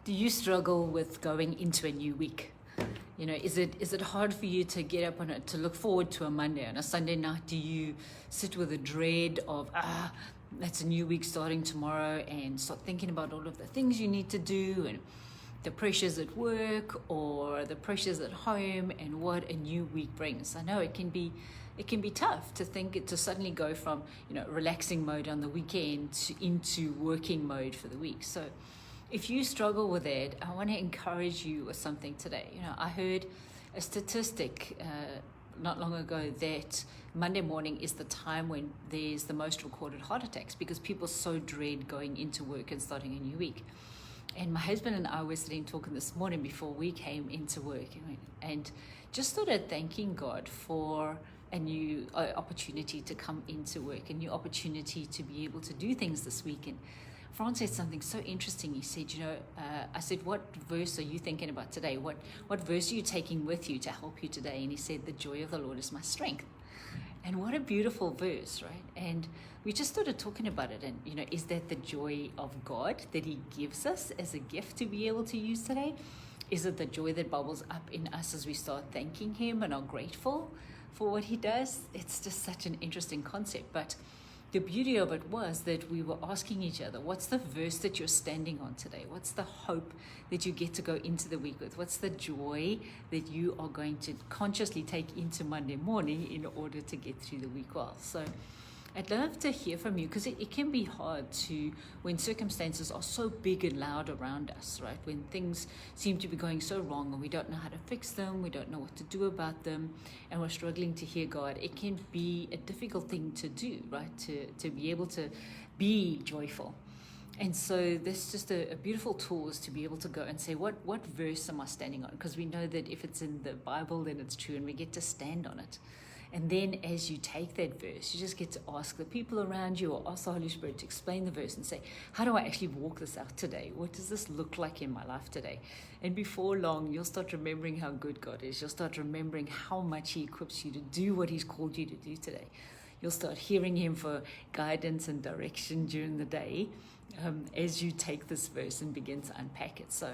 Do you struggle with going into a new week? You know, is it hard for you to get up on it, to look forward to a Monday? On a Sunday night, do you sit with a dread of, that's a new week starting tomorrow, and start thinking about all of the things you need to do and the pressures at work or the pressures at home and what a new week brings? I know it can be tough to to suddenly go from, relaxing mode on the weekend into working mode for the week. So if you struggle with that, I want to encourage you with something today. I heard a statistic not long ago that Monday morning is the time when there's the most recorded heart attacks because people so dread going into work and starting a new week. And my husband and I were sitting talking this morning before we came into work, and just started thanking God for a new opportunity to come into work, a new opportunity to be able to do things this week. And Franz said something so interesting. He said, I said, what verse are you thinking about today? What verse are you taking with you to help you today? And he said, the joy of the Lord is my strength. And what a beautiful verse, right? And we just started talking about it. And, is that the joy of God that he gives us as a gift to be able to use today? Is it the joy that bubbles up in us as we start thanking him and are grateful for what he does? It's just such an interesting concept. But the beauty of it was that we were asking each other, what's the verse that you're standing on today? What's the hope that you get to go into the week with? What's the joy that you are going to consciously take into Monday morning in order to get through the week well? So I'd love to hear from you, because it can be hard when circumstances are so big and loud around us, right? When things seem to be going so wrong and we don't know how to fix them, we don't know what to do about them, and we're struggling to hear God. It can be a difficult thing to do, right? To be able to be joyful. And so this just a beautiful tool is to be able to go and say, what verse am I standing on? Because we know that if it's in the Bible, then it's true, and we get to stand on it. And then as you take that verse, you just get to ask the people around you or ask the Holy Spirit to explain the verse and say, how do I actually walk this out today? What does this look like in my life today? And before long, you'll start remembering how good God is. You'll start remembering how much he equips you to do what he's called you to do today. You'll start hearing him for guidance and direction during the day as you take this verse and begin to unpack it. So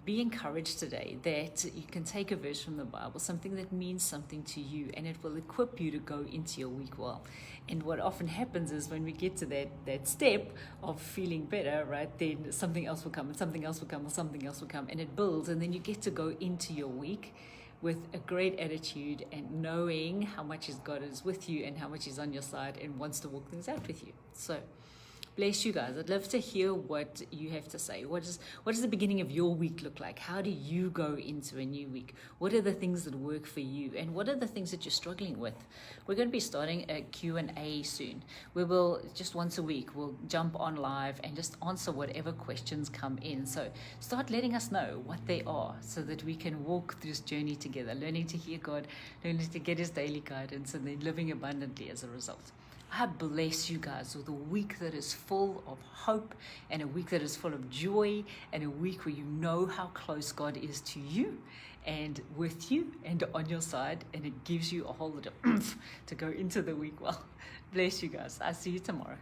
be encouraged today that you can take a verse from the Bible, something that means something to you, and it will equip you to go into your week well. And what often happens is when we get to that step of feeling better, right, then something else will come, and something else will come, and something else will come, and it builds, and then you get to go into your week with a great attitude and knowing how much God is with you and how much he's on your side and wants to work things out with you. So bless you guys. I'd love to hear what you have to say. What does the beginning of your week look like? How do you go into a new week? What are the things that work for you? And what are the things that you're struggling with? We're going to be starting a Q&A soon. We will, just once a week, we'll jump on live and just answer whatever questions come in. So start letting us know what they are so that we can walk this journey together, learning to hear God, learning to get his daily guidance, and then living abundantly as a result. I bless you guys with a week that is full of hope, and a week that is full of joy, and a week where you know how close God is to you and with you and on your side, and it gives you a whole lot of oomph to go into the week well. Bless you guys. I'll see you tomorrow.